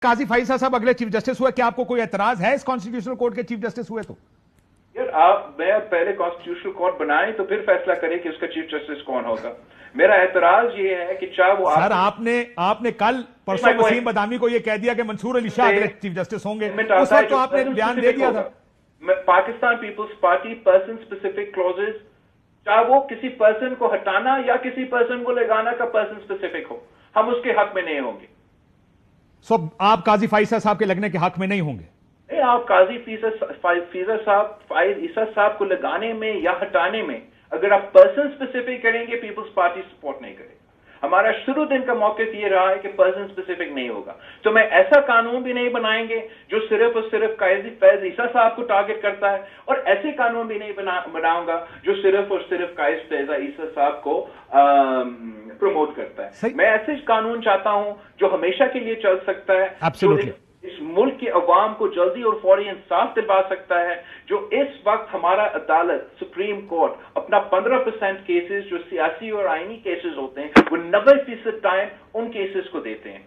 काजी फैसल साहब अगले chief justice हुए, क्या आपको कोई एतराज है इस कॉन्स्टिट्यूशनल कोर्ट के चीफ जस्टिस हुए? तो यार मैं पहले कॉन्स्टिट्यूशनल कोर्ट बनाए तो फिर फैसला करें कि उसका चीफ जस्टिस कौन होगा। मेरा एतराज ये है कि चाहे वो सर आपने कल परसों वसीम बदामी को ये कह दिया कि मंसूर अली शाह अगले चीफ जस्टिस होंगे, उस वक्त तो आपने बयान दे दिया था। Pakistan Peoples Party person specific clauses, चाहे वो किसी पर्सन को हटाना या किसी पर्सन को लगाना का पर्सन स्पेसिफिक हो, हम उसके हक में नहीं होंगे। सो आप काजी फैसल साहब के लगने के हक में नहीं होंगे? नहीं, आप काजी फैसल साहब को लगाने में या हटाने में अगर आप पर्सन स्पेसिफिक करेंगे, पीपल्स पार्टी सपोर्ट नहीं करेगी। हमारा शुरू दिन का मौक़िफ़ ये रहा है कि पर्सन स्पेसिफिक नहीं होगा, तो मैं ऐसा कानून भी नहीं बनाएंगे जो सिर्फ और सिर्फ काजी फैज ईसा साहब को टारगेट करता है, और ऐसे कानून भी नहीं बनाऊंगा जो सिर्फ और सिर्फ काजी फैज ईसा साहब को प्रमोट करता है। मैं ऐसे कानून चाहता हूं जो हमेशा के लिए चल सकता है, जो इस मुल्क के अवाम को जल्दी और फौरी इंसाफ दिलवा सकता है। जो इस वक्त हमारा अदालत सुप्रीम कोर्ट अपना 15% केसेस जो सियासी और आईनी केसेस होते हैं वो 90% टाइम उन केसेस को देते हैं।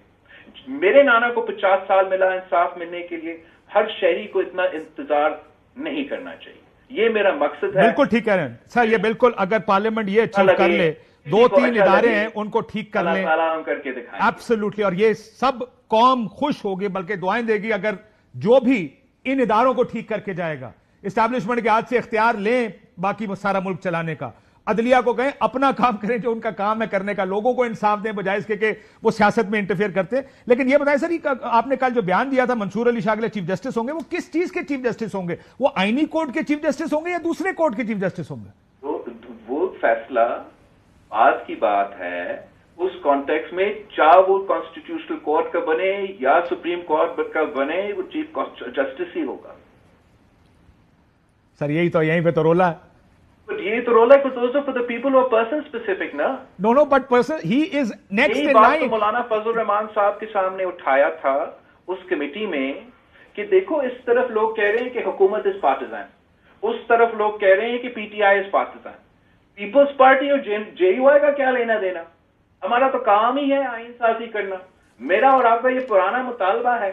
मेरे नाना को 50 साल मिला इंसाफ मिलने के लिए, हर शहरी को इतना इंतजार नहीं करना चाहिए। ये मेरा मकसद है। बिल्कुल ठीक कह रहे हैं सर, ये बिल्कुल अगर पार्लियामेंट ये अचीव कर ले, 2-3 इदारे हैं उनको ठीक कर ले, हम करके दिखाएं एब्सोल्युटली, और ये सब कौम खुश होगी, बल्कि दुआएं देगी अगर जो भी इन इदारों को ठीक करके जाएगा। इस्टेब्लिशमेंट के हाथ से इख्तियार लें बाकी वो सारा मुल्क चलाने का, अदलिया को कहें अपना काम करें जो उनका काम है करने का, लोगों को इंसाफ दें बजाय इसके कि वो सियासत में इंटरफेयर करते हैं। लेकिन ये बताएं सर, आपने कल जो बयान दिया था मंसूर अली शाह अगले चीफ जस्टिस होंगे, वो किस चीज के चीफ जस्टिस होंगे? वो आईनी कोर्ट के चीफ जस्टिस होंगे या दूसरे कोर्ट के चीफ जस्टिस होंगे? वो फैसला आज की बात है। उस कॉन्टेक्स्ट में चाहे वो कॉन्स्टिट्यूशनल कोर्ट का बने या सुप्रीम कोर्ट का बने, वो चीफ जस्टिस ही होगा। सर यही तो, यहीं पे तो रोला है। But ये तो रोला है for the people who are person specific ना। No, but person he is next in line। तो मौलाना फजल रहमान साहब के सामने उठाया था उस कमेटी में कि देखो इस तरफ लोग कह रहे हैं कि हुकूमत इज पार्टिजान, उस तरफ लोग कह रहे हैं कि PTI is partisan. Peoples Party और जेयूआई का क्या लेना देना? हमारा तो काम ही है आईन साजी करना। मेरा और आपका ये पुराना मुतालबा है,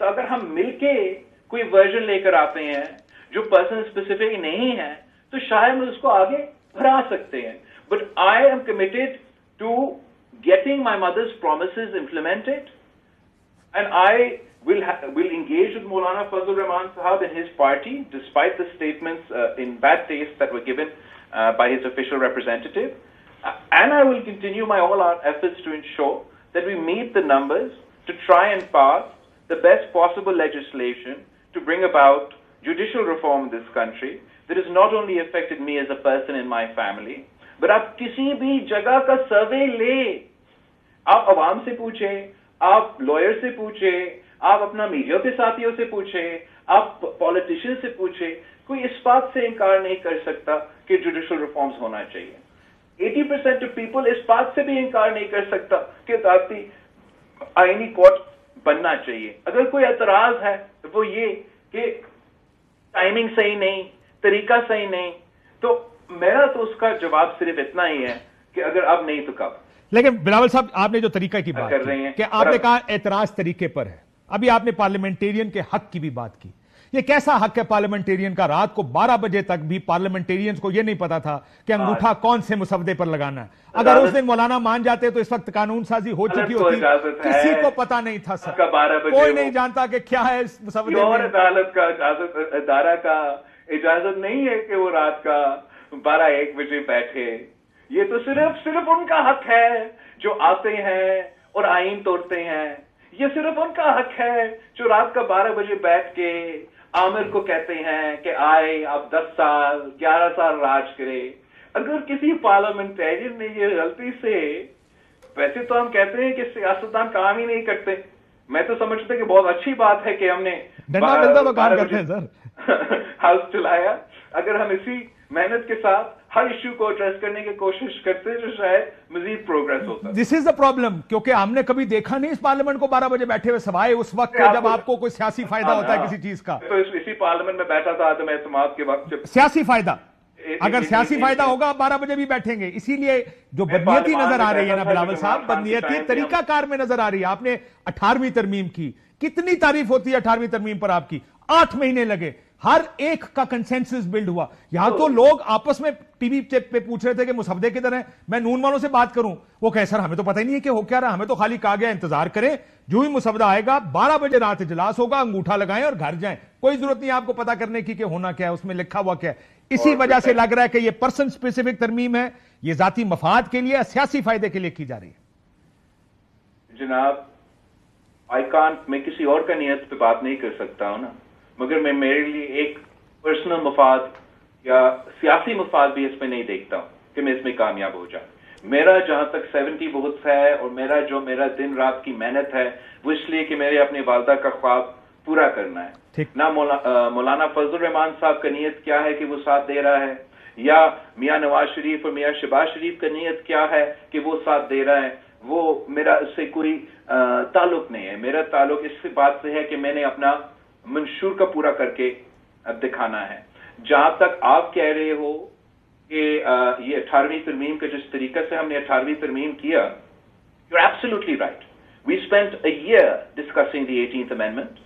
तो अगर हम मिलके कोई वर्जन लेकर आते हैं जो पर्सन स्पेसिफिक नहीं है तो शायद हम उसको आगे बढ़ा सकते हैं। But I am committed to getting my mother's promises implemented, and I will engage with Maulana Fazlur Rahman Sahab and his party despite the statements in bad taste that were given by his official representative. And I will continue my all-out efforts to ensure that we meet the numbers to try and pass the best possible legislation to bring about judicial reform in this country that has not only affected me as a person in my family, but आप किसी भी जगह का सर्वे ले, आप अवाम से पूछे, आप लॉयर से पूछे, आप अपना मीडिया के साथियों से पूछे, आप पॉलिटिशियन से पूछे, कोई इस बात से इनकार नहीं कर सकता कि जुडिशल रिफॉर्म्स होना चाहिए। 80% ऑफ पीपल इस बात से भी इनकार नहीं कर सकता कि अदालती आईनी कोर्ट बनना चाहिए। अगर कोई एतराज है तो वो ये कि टाइमिंग सही नहीं, तरीका सही नहीं, तो मेरा तो उसका जवाब सिर्फ इतना ही है कि अगर अब नहीं तो कब। लेकिन बिलावल साहब, आपने जो तरीका की बात की कि आपने कहा एतराज तरीके पर है, अभी आपने पार्लियामेंटेरियन के हक की भी बात की। ये कैसा हक है पार्लियामेंटेरियन का? रात को 12 बजे तक भी पार्लियामेंटेरियंस को ये नहीं पता था कि अंगूठा कौन से मुसवदे पर लगाना है। अगर उस दिन मौलाना मान जाते तो इस वक्त कानून साजी हो चुकी होती। किसी को पता नहीं था सर, कोई नहीं जानता कि क्या है इस मुसवदे में। अदालत का अदारा का इजाजत नहीं है कि वो रात का 12-1 बजे बैठे। ये तो सिर्फ उनका हक है जो आते हैं और आईन तोड़ते हैं। ये सिर्फ उनका हक है जो रात का 12 बजे बैठ के आमिर को कहते हैं कि आए आप 10 साल 11 साल राज करे। अगर किसी पार्लियामेंटेरियन ने ये गलती से, वैसे तो हम कहते हैं कि सियासतदान काम ही नहीं करते, मैं तो समझता कि बहुत अच्छी बात है कि हमने 12 बजे हाउस चलाया। अगर हम इसी मेहनत के साथ हर इश्यू को एड्रेस करने की कोशिश करते हैं तो शायद मजीद प्रोग्रेस होता है। दिस इज द प्रॉब्लम, क्योंकि हमने कभी देखा नहीं इस पार्लियामेंट को 12 बजे बैठे हुए, सवाए उस वक्त जब आपको कोई सियासी फायदा होता है किसी चीज का। तो इसी पार्लियामेंट में बैठा था आदम एतमाद के वक्त, सियासी फायदा اگر سیاسی فائدہ ہوگا 12 بجے بھی بیٹھیں گے. اسی لیے جو بدنیتی نظر آ رہی ہے نا بلاول صاحب, بدنیتی طریقہ کار میں نظر آ رہی ہے. آپ نے 18ویں ترمیم کی, کتنی تعریف ہوتی ہے 18ویں ترمیم پر آپ کی, 8 مہینے لگے, ہر ایک کا کنسنسس بلڈ ہوا. یہاں تو لوگ آپس میں ٹی وی پہ پوچھ رہے تھے کہ مسودے کدھر ہیں. میں نون والوں سے بات کروں, وہ کہے سر ہمیں تو پتہ ہی نہیں ہے کہ ہو کیا رہا, ہمیں تو خالی کہا گیا انتظار کریں, جو ہی مسودہ آئے گا 12 بجے رات اجلاس ہوگا, انگوٹھا لگائیں اور گھر جائیں. کوئی ضرورت نہیں آپ کو پتا کرنے کی کہ ہونا کیا ہے, اس میں لکھا ہوا کیا ہے. اسی وجہ سے لگ رہا ہے کہ یہ پرسن اسپیسیفک ترمیم ہے, یہ ذاتی مفاد کے لیے, سیاسی فائدے کے لیے کی جا رہی ہے. جناب میں کسی اور کا نیت پہ بات نہیں کر سکتا ہوں نا, مگر میں میرے لیے ایک پرسنل مفاد یا سیاسی مفاد بھی اس میں نہیں دیکھتا ہوں کہ میں اس میں کامیاب ہو جاؤں. میرا جہاں تک 70 ووٹس ہے اور میرا دن رات کی محنت ہے وہ اس لیے کہ میرے اپنی والدہ کا خواب پورا کرنا ہے. نہ مولانا فضل الرحمان صاحب کا نیت کیا ہے کہ وہ ساتھ دے رہا ہے, یا میاں نواز شریف اور میاں شہباز شریف کا نیت کیا ہے کہ وہ ساتھ دے رہا ہے, وہ میرا اس سے کوئی تعلق نہیں ہے. میرا تعلق اس بات سے ہے کہ میں نے اپنا منشور کا پورا کر کے دکھانا ہے. جہاں تک آپ کہہ رہے ہو کہ یہ 18ویں ترمیم کا جس طریقہ سے ہم نے 18ویں ترمیم کیا, you're absolutely right. We spent a year discussing the 18th Amendment.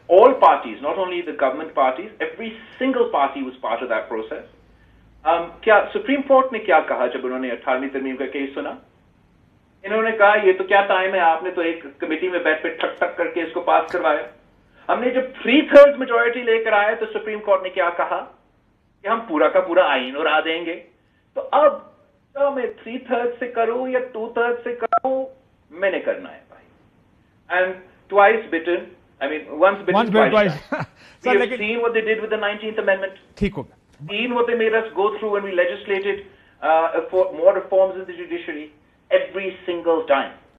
All parties, not only the government parties, every single party was part of that process. کیا سپریم کورٹ نے کیا کہا جب انہوں نے 18ویں ترمیم کا کیس سنا؟ انہوں نے کہا یہ تو کیا ٹائم ہے, آپ نے تو ایک کمیٹی میں بیٹھ پہ ٹھک ٹھک کر کے اس کو پاس کروایا. ہم نے جب 3/3 میجورٹی لے کر آئے تو سپریم کورٹ نے کیا کہا کہ ہم پورا کا پورا آئین اڑا دیں گے. تو اب کیا میں 3/3 سے کروں یا 2/3 سے کروں, میں نے کرنا ہے بھائی. And twice bitten, I mean once bitten twice shy. We have seen what they did with the 19th Amendment. ٹھیک ہوگا. Seen what they made us go through when we legislated for more reforms in the judiciary. Every single time